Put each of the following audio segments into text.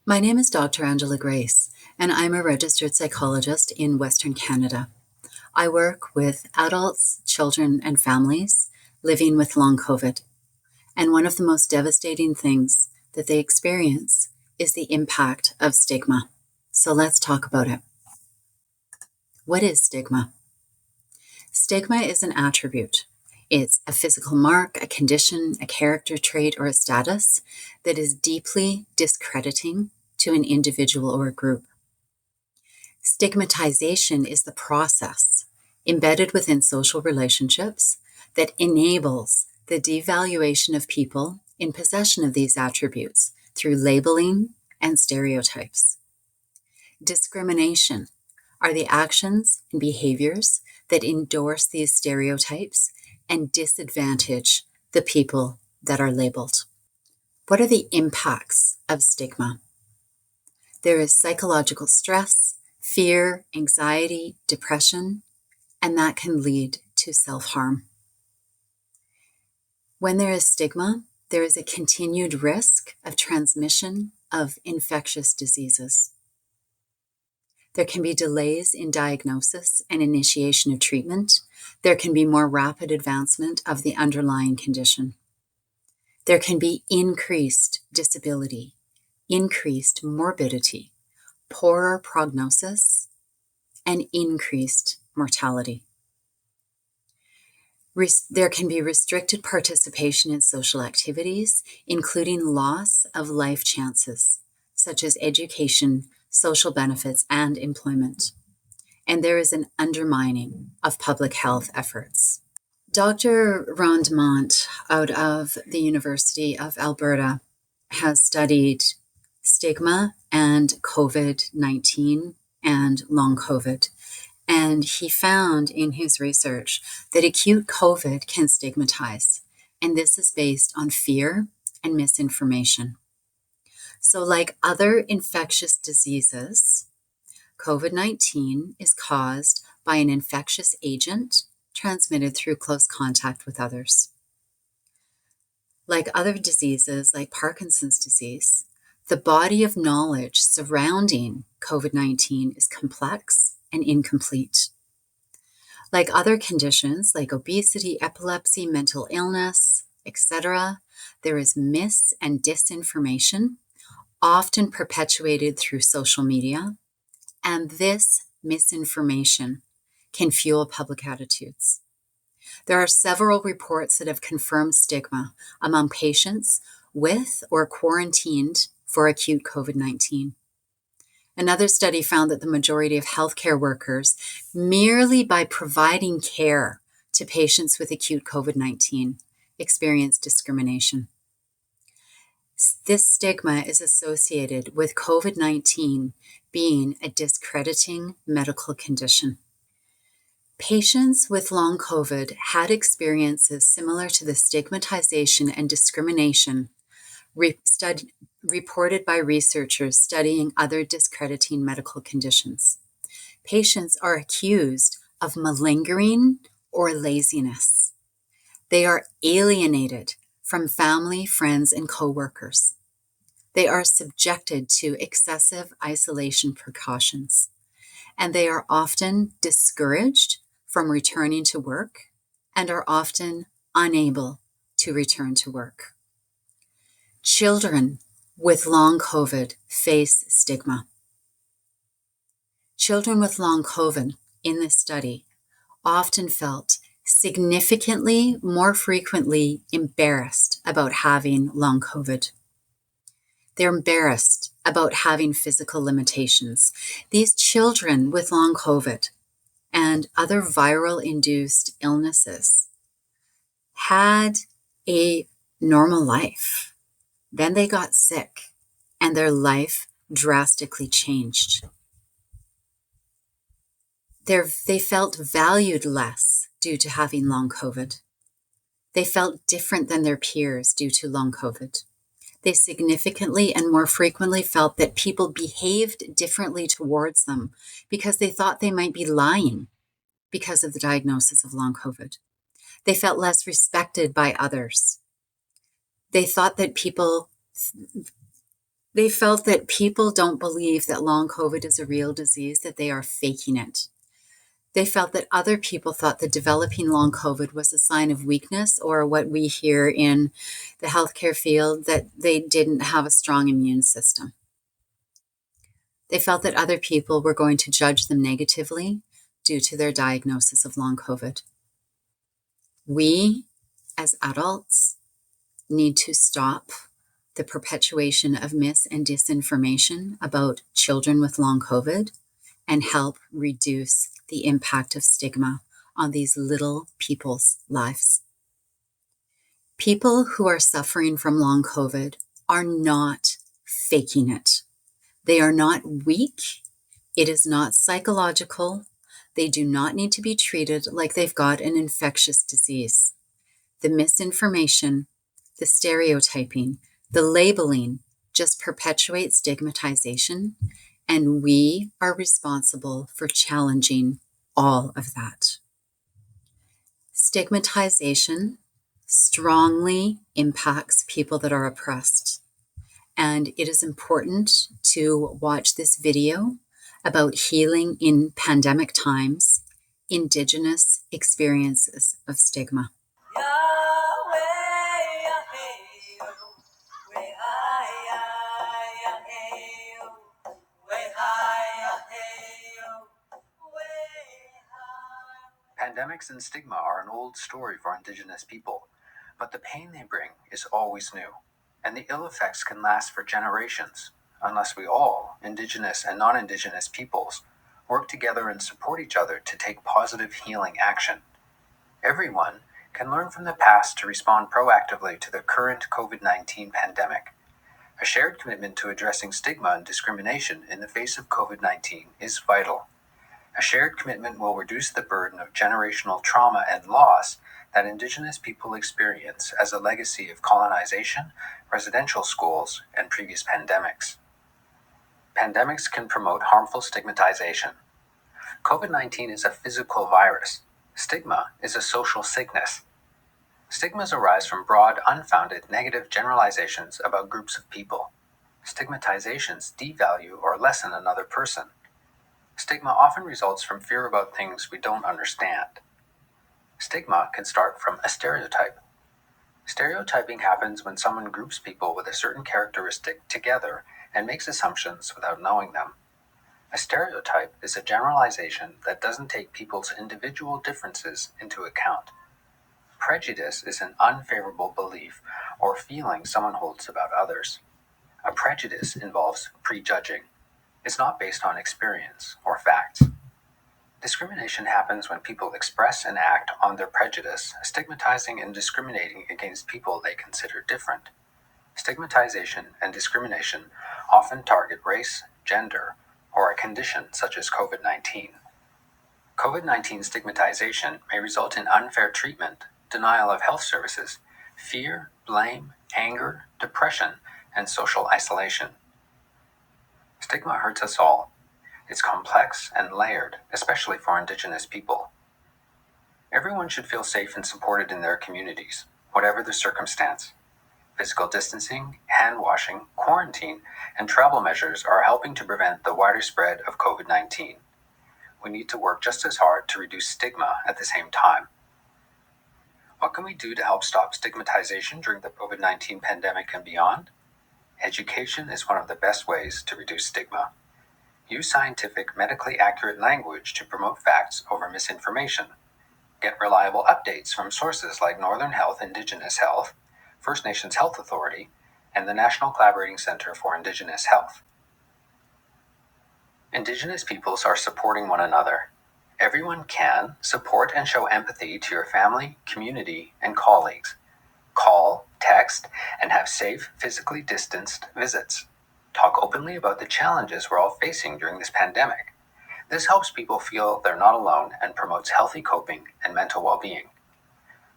My name is Dr. Angela Grace, and I'm a registered psychologist in Western Canada. I work with adults, children, and families living with long COVID. And one of the most devastating things that they experience is the impact of stigma. So let's talk about it. What is stigma? Stigma is an attribute. It's a physical mark, a condition, a character trait, or a status that is deeply discrediting to an individual or a group. Stigmatization is the process embedded within social relationships that enables the devaluation of people in possession of these attributes through labeling and stereotypes. Discrimination are the actions and behaviors that endorse these stereotypes and disadvantage the people that are labeled. What are the impacts of stigma? There is psychological stress, fear, anxiety, depression, and that can lead to self-harm. When there is stigma, there is a continued risk of transmission of infectious diseases. There can be delays in diagnosis and initiation of treatment. There can be more rapid advancement of the underlying condition. There can be increased disability, increased morbidity, poorer prognosis, and increased mortality. There can be restricted participation in social activities, including loss of life chances, such as education, social benefits, and employment. And there is an undermining of public health efforts. Dr. Rondemont, out of the University of Alberta, has studied stigma and COVID-19 and long COVID. And he found in his research that acute COVID can stigmatize. And this is based on fear and misinformation. So like other infectious diseases, COVID-19 is caused by an infectious agent transmitted through close contact with others. Like other diseases, like Parkinson's disease, the body of knowledge surrounding COVID-19 is complex and incomplete. Like other conditions, like obesity, epilepsy, mental illness, etc., there is mis- and disinformation, often perpetuated through social media, and this misinformation can fuel public attitudes. There are several reports that have confirmed stigma among patients with or quarantined for acute COVID-19. Another study found that the majority of healthcare workers, merely by providing care to patients with acute COVID-19, experience discrimination. This stigma is associated with COVID-19 being a discrediting medical condition. Patients with long COVID had experiences similar to the stigmatization and discrimination reported by researchers studying other discrediting medical conditions. Patients are accused of malingering or laziness. They are alienated from family, friends, and coworkers. They are subjected to excessive isolation precautions, and they are often discouraged from returning to work and are often unable to return to work. Children with long COVID face stigma. Children with long COVID in this study often felt significantly more frequently embarrassed about having long COVID. They're embarrassed about having physical limitations. These children with long COVID and other viral-induced illnesses had a normal life. Then they got sick and their life drastically changed. They felt valued less due to having long COVID. They felt different than their peers due to long COVID. They significantly and more frequently felt that people behaved differently towards them because they thought they might be lying because of the diagnosis of long COVID. They felt less respected by others. They thought that They felt that people don't believe that long COVID is a real disease, that they are faking it. They felt that other people thought that developing long COVID was a sign of weakness, or what we hear in the healthcare field, that they didn't have a strong immune system. They felt that other people were going to judge them negatively due to their diagnosis of long COVID. We, as adults, need to stop the perpetuation of mis and disinformation about children with long COVID and help reduce the impact of stigma on these little people's lives. People who are suffering from long COVID are not faking it. They are not weak. It is not psychological. They do not need to be treated like they've got an infectious disease. The misinformation, the stereotyping, the labeling just perpetuates stigmatization, and we are responsible for challenging all of that. Stigmatization strongly impacts people that are oppressed, and it is important to watch this video about healing in pandemic times, Indigenous experiences of stigma. Pandemics and stigma are an old story for Indigenous people, but the pain they bring is always new, and the ill effects can last for generations unless we all, Indigenous and non-Indigenous peoples, work together and support each other to take positive healing action. Everyone can learn from the past to respond proactively to the current COVID-19 pandemic. A shared commitment to addressing stigma and discrimination in the face of COVID-19 is vital. A shared commitment will reduce the burden of generational trauma and loss that Indigenous people experience as a legacy of colonization, residential schools, and previous pandemics. Pandemics can promote harmful stigmatization. COVID-19 is a physical virus. Stigma is a social sickness. Stigmas arise from broad, unfounded, negative generalizations about groups of people. Stigmatizations devalue or lessen another person. Stigma often results from fear about things we don't understand. Stigma can start from a stereotype. Stereotyping happens when someone groups people with a certain characteristic together and makes assumptions without knowing them. A stereotype is a generalization that doesn't take people's individual differences into account. Prejudice is an unfavorable belief or feeling someone holds about others. A prejudice involves prejudging. It's not based on experience or facts. Discrimination happens when people express and act on their prejudice, stigmatizing and discriminating against people they consider different. Stigmatization and discrimination often target race, gender, or a condition such as COVID-19. COVID-19 stigmatization may result in unfair treatment, denial of health services, fear, blame, anger, depression, and social isolation. Stigma hurts us all. It's complex and layered, especially for Indigenous people. Everyone should feel safe and supported in their communities, whatever the circumstance. Physical distancing, hand washing, quarantine, and travel measures are helping to prevent the wider spread of COVID-19. We need to work just as hard to reduce stigma at the same time. What can we do to help stop stigmatization during the COVID-19 pandemic and beyond? Education is one of the best ways to reduce stigma. Use scientific, medically accurate language to promote facts over misinformation. Get reliable updates from sources like Northern Health Indigenous Health, First Nations Health Authority, and the National Collaborating Center for Indigenous Health. Indigenous peoples are supporting one another. Everyone can support and show empathy to your family, community, and colleagues. Call, text, and have safe, physically distanced visits. Talk openly about the challenges we're all facing during this pandemic. This helps people feel they're not alone and promotes healthy coping and mental well-being.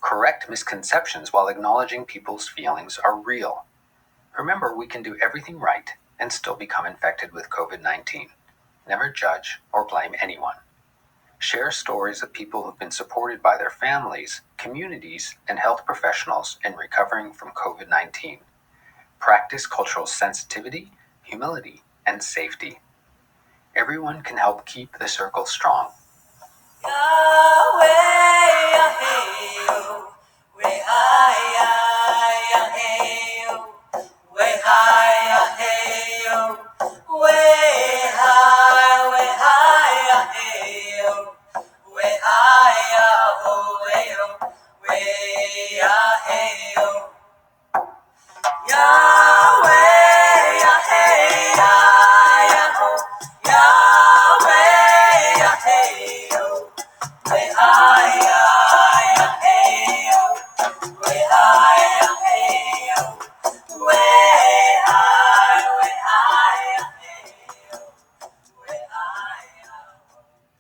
Correct misconceptions while acknowledging people's feelings are real. Remember, we can do everything right and still become infected with COVID-19. Never judge or blame anyone. Share stories of people who've been supported by their families, communities, and health professionals in recovering from COVID-19. Practice cultural sensitivity, humility, and safety. Everyone can help keep the circle strong.